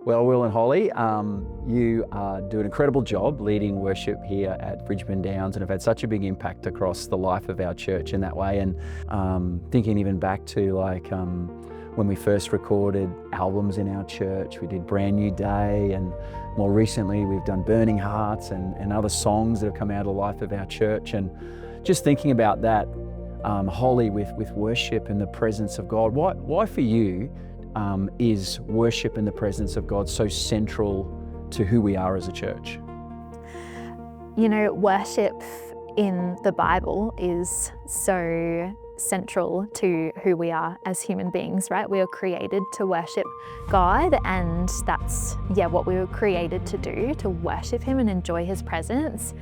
Well, Will and Holly, you do an incredible job leading worship here at Bridgeman Downs and have had such a big impact across the life of our church in that way. And thinking even back to when we first recorded albums in our church, we did Brand New Day, and more recently we've done Burning Hearts and other songs that have come out of the life of our church. And just thinking about that, Holly, with worship in the presence of God, why for you is worship in the presence of God so central to who we are as a church? You know, worship in the Bible is so central to who we are as human beings, right? We were created to worship God, and that's, what we were created to do, to worship Him and enjoy His presence.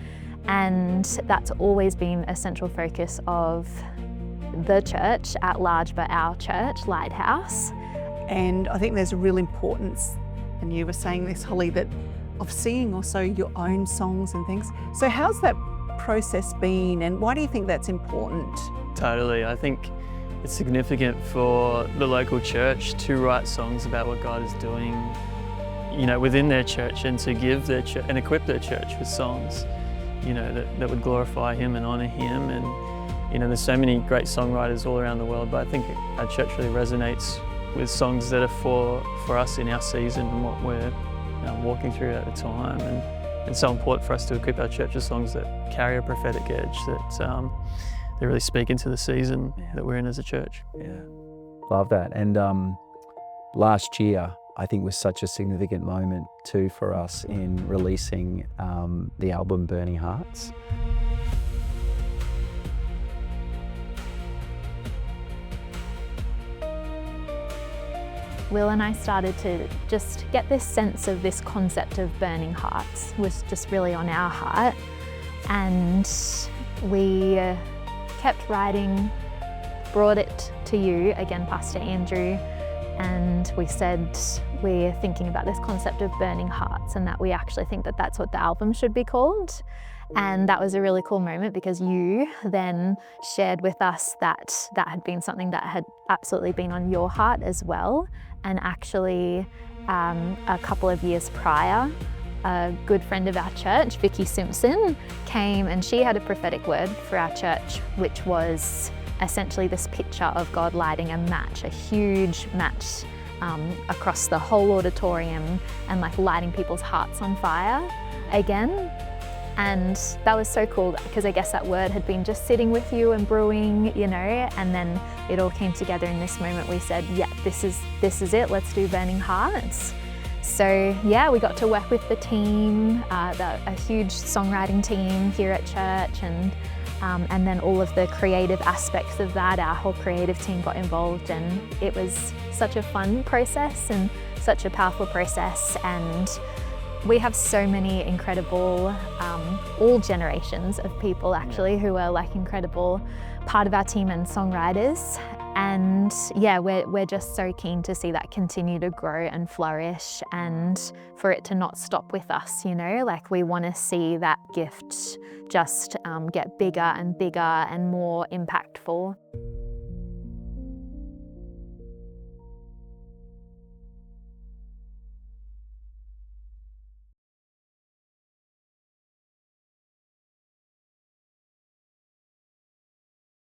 And that's always been a central focus of the church at large, but our church, Lighthouse. And I think there's a real importance, and you were saying this, Holly, that of singing also your own songs and things. So how's that process been, and why do you think that's important? Totally. I think it's significant for the local church to write songs about what God is doing, within their church, and to give their church and equip their church with songs, that would glorify Him and honour Him. And, there's so many great songwriters all around the world, but I think our church really resonates with songs that are for us in our season and what we're walking through at the time. And it's so important for us to equip our church with songs that carry a prophetic edge, that they really speak into the season that we're in as a church. Yeah, love that. And last year, I think, was such a significant moment too for us in releasing the album Burning Hearts. Will and I started to just get this sense of this concept of burning hearts was just really on our heart, and we kept writing, brought it to you, again, Pastor Andrew, and we said we're thinking about this concept of burning hearts and that we actually think that that's what the album should be called. And that was a really cool moment because you then shared with us that that had been something that had absolutely been on your heart as well. And actually, a couple of years prior, a good friend of our church, Vicky Simpson, came and she had a prophetic word for our church, which was essentially this picture of God lighting a match, a huge match across the whole auditorium and lighting people's hearts on fire again. And that was so cool because I guess that word had been just sitting with you and brewing, and then it all came together in this moment. We said, this is it, let's do Burning Hearts. So we got to work with the team, a huge songwriting team here at church, and then all of the creative aspects of that, our whole creative team got involved, and it was such a fun process and such a powerful process. And we have so many incredible, all generations of people actually, who are incredible part of our team and songwriters. And we're just so keen to see that continue to grow and flourish, and for it to not stop with us, we want to see that gift just get bigger and bigger and more impactful.